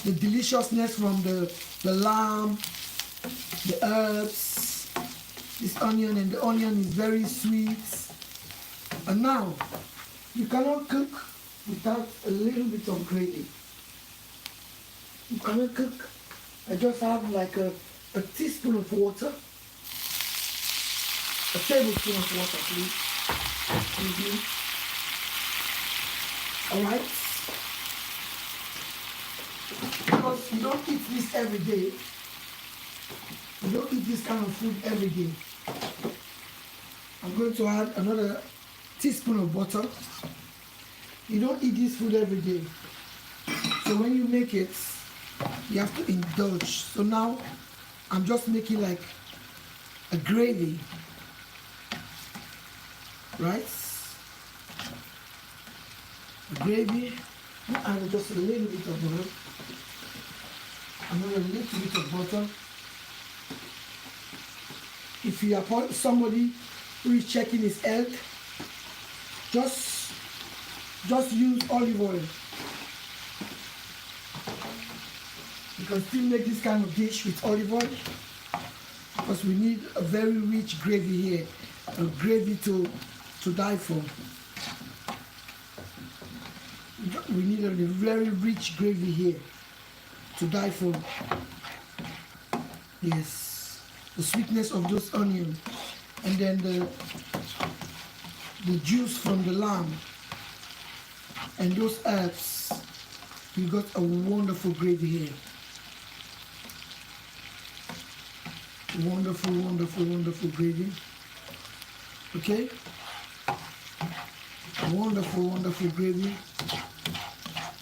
deliciousness from the lamb, the herbs, this onion, and the onion is very sweet. And now, you cannot cook without a little bit of gravy. You cannot cook. I just have like a teaspoon of water, a tablespoon of water, please. Excuse me. Alright? Because you don't eat this every day. You don't eat this kind of food every day. I'm going to add another teaspoon of butter. You don't eat this food every day. So when you make it, you have to indulge. So now I'm just making like a gravy. Right? A gravy. Add just a little bit of butter. Another little bit of butter. If you are somebody who is checking his health, just use olive oil. You can still make this kind of dish with olive oil because we need a very rich gravy here, a gravy to die for. We need a very rich gravy here to die for. Yes, the sweetness of those onions, and then the juice from the lamb and those herbs. You got a wonderful gravy here. Wonderful, wonderful, wonderful gravy. Okay? Wonderful, wonderful gravy.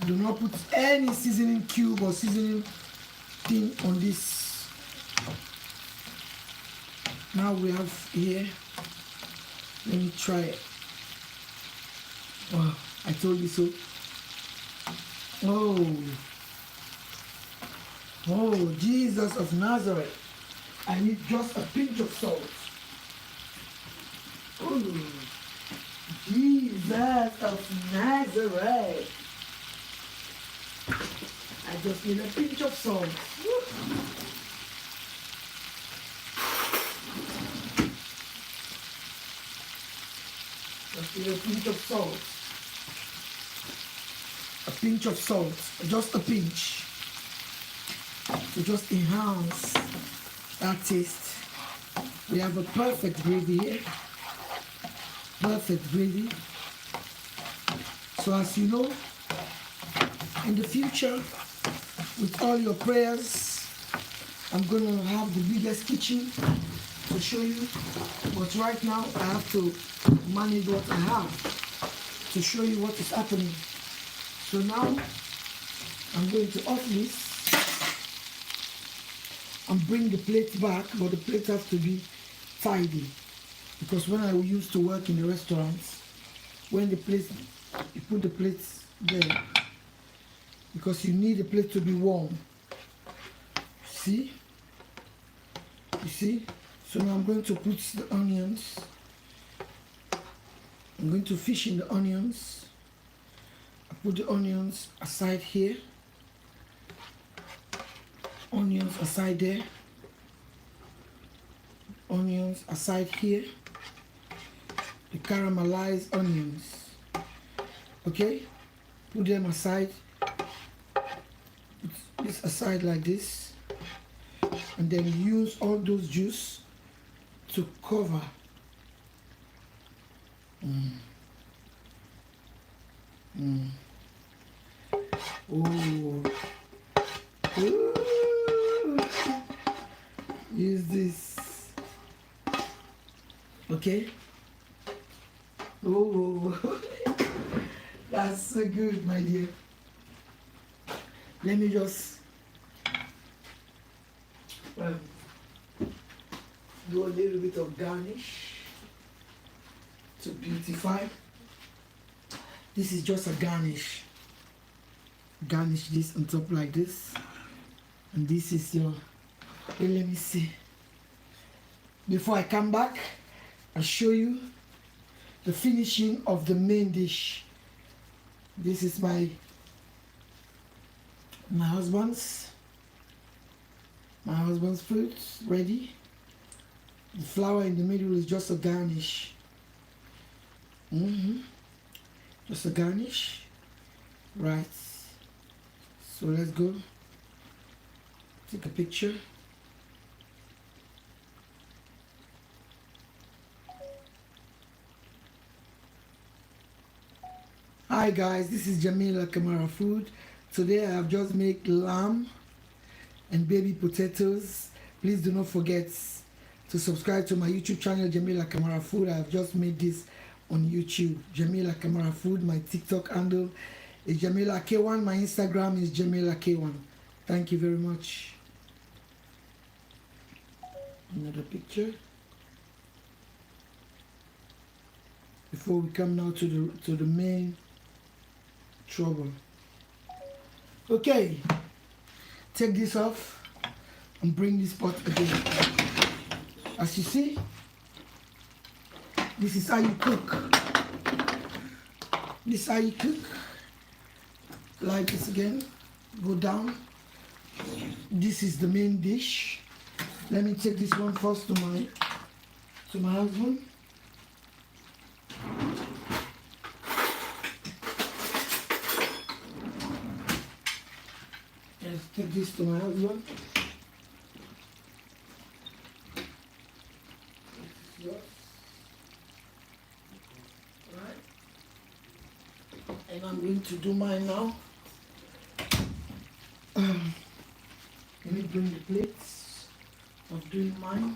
Do not put any seasoning cube or seasoning thing on this. Now we have here. Let me try it. Oh, I told you so. Oh, Jesus of Nazareth. I need just a pinch of salt. Oh, Jesus of Nazareth. I just need a pinch of salt. Just need a pinch of salt. A pinch of salt. Just a pinch. To just enhance that taste. We have a perfect gravy here. Perfect gravy. So as you know, in the future, with all your prayers, I'm going to have the biggest kitchen to show you. But right now, I have to manage what I have to show you what is happening. So now, I'm going to off this and bring the plates back, but the plates have to be tidy. Because when I used to work in the restaurants, when the plates, you put the plates there, because you need the plate to be warm. See? You see? So now I'm going to put the onions. I'm going to fish in the onions. I put the onions aside here. Onions aside there. Onions aside here. The caramelized onions. Okay? Put them aside. Put this aside like this. And then use all those juice to cover. Oh. Ooh. Use this. Okay. Oh. That's so good, my dear. Let me just do a little bit of garnish to beautify. This is just a garnish. garnish this on top like this. And this is your, let me see. Before I come back, I'll show you the finishing of the main dish. This is my husband's food ready. The flour in the middle is just a garnish. Just a garnish. Right. So let's go. Take a picture. Hi guys, this is Jamila Kamara Food. Today I have just made lamb and baby potatoes. Please do not forget to subscribe to my YouTube channel, Jamila Kamara Food. I have just made this on YouTube, Jamila Kamara Food. My TikTok handle is Jamila K1. My Instagram is Jamila K1. Thank you very much. Another picture. Before we come now to the main trouble. Okay, take this off and bring this pot again. As you see, this is how you cook. This is how you cook. Like this again, go down. This is the main dish. Let me take this one first to my husband. Let's take this to my husband. Right. And I'm going to do mine now. Let me bring the plates of doing mine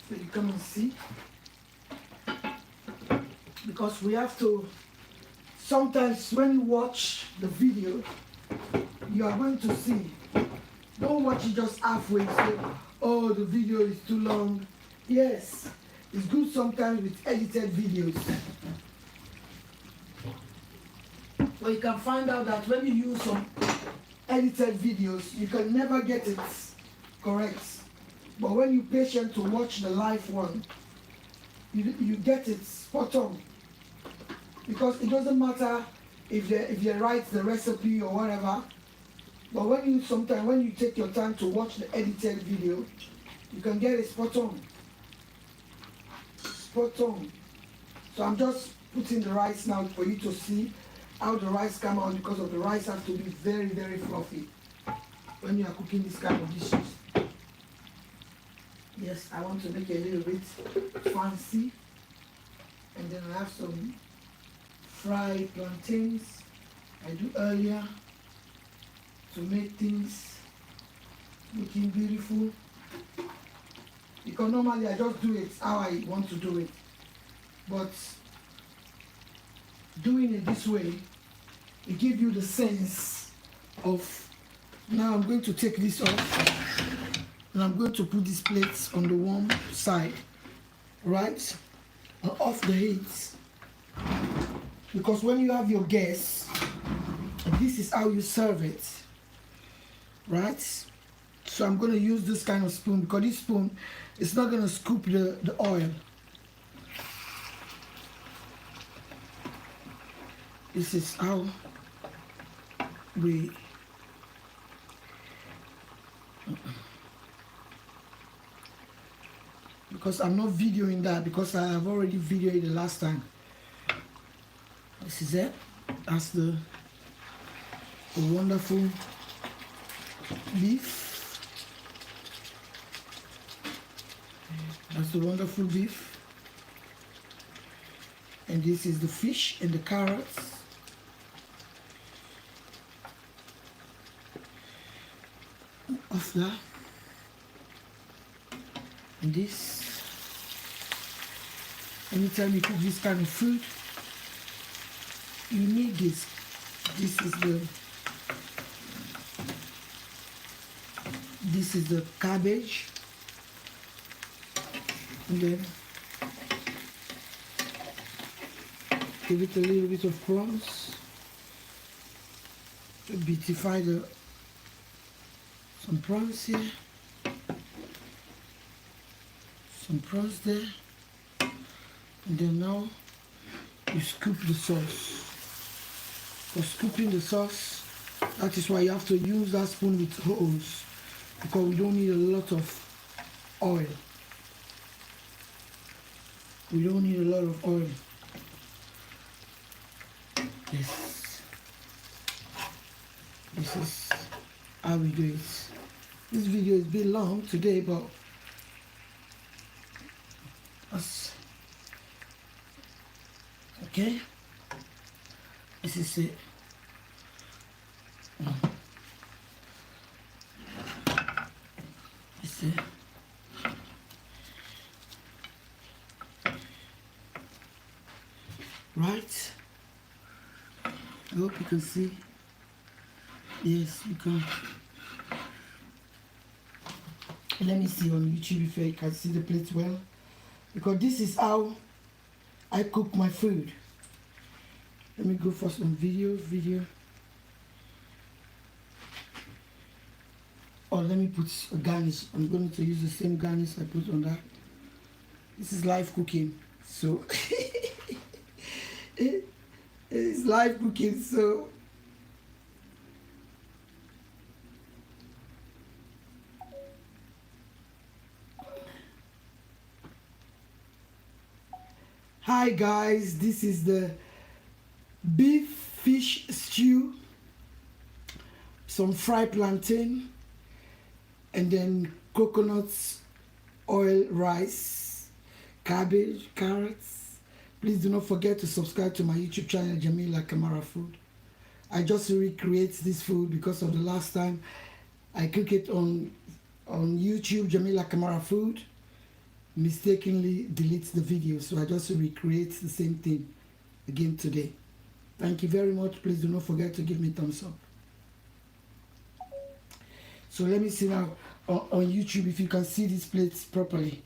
so you come and see. Because we have to, sometimes when you watch the video, you are going to see. Don't watch it just halfway, say, oh, the video is too long. Yes, it's good sometimes with edited videos. But you can find out that when you use some edited videos, you can never get it correct. But when you're patient to watch the live one, you get it spot on. Because it doesn't matter if they write the recipe or whatever, but when you take your time to watch the edited video, you can get it spot on. Spot on. So I'm just putting the rice now for you to see how the rice come out, because of the rice has to be very, very fluffy when you are cooking this kind of dishes. Yes, I want to make it a little bit fancy. And then I have some fried plantains I do earlier to make things looking beautiful. Because normally I just do it how I want to do it. But doing it this way, it gives you the sense of, now I'm going to take this off and I'm going to put these plates on the warm side, right? And off the heat. Because when you have your guests, this is how you serve it, right? So I'm going to use this kind of spoon, because this spoon is not going to scoop the oil. This is how we because I'm not videoing that, because I have already videoed it the last time. This is it. That's the wonderful beef. That's the wonderful beef. And this is the fish and the carrots. Of that. And this, anytime you cook this kind of food, you need this. This is the cabbage, and then give it a little bit of crumbs. to beautify some prawns here, some prawns there, and then now you scoop the sauce. For scooping the sauce, that is why you have to use that spoon with holes, because we don't need a lot of oil. We don't need a lot of oil. Yes. This is how we do it. This video is a bit long today, but that's okay. This is it. This is it. Right. I hope you can see. Yes, you can. Let me see on YouTube if you can see the plate well, because this is how I cook my food. Let me go for some video. Or let me put a garnish. I'm going to use the same garnish I put on that. This is live cooking, so it's live cooking, so hi guys, this is the beef fish stew, some fried plantain, and then coconut oil rice, cabbage, carrots. Please do not forget to subscribe to my YouTube channel, Jamila Kamara Food. I just recreate this food because of the last time I cook it on YouTube, Jamila Kamara Food, mistakenly delete the video, so I just recreate the same thing again today. Thank you very much. Please do not forget to give me thumbs up. So let me see now on YouTube if you can see these plates properly.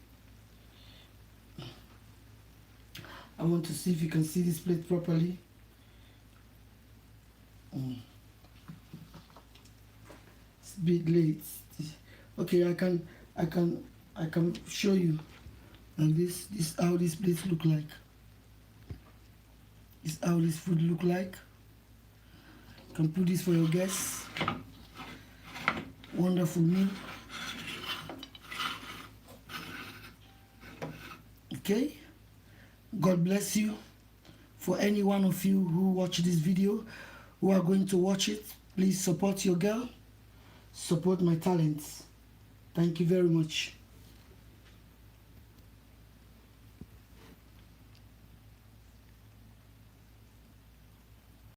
I want to see if you can see this plate properly. It's a bit late. Okay, I can show you. And this how these plates look like. This is how this food look like. You can put this for your guests. Wonderful meal. Okay. God bless you. For any one of you who watch this video, who are going to watch it, please support your girl. Support my talents. Thank you very much.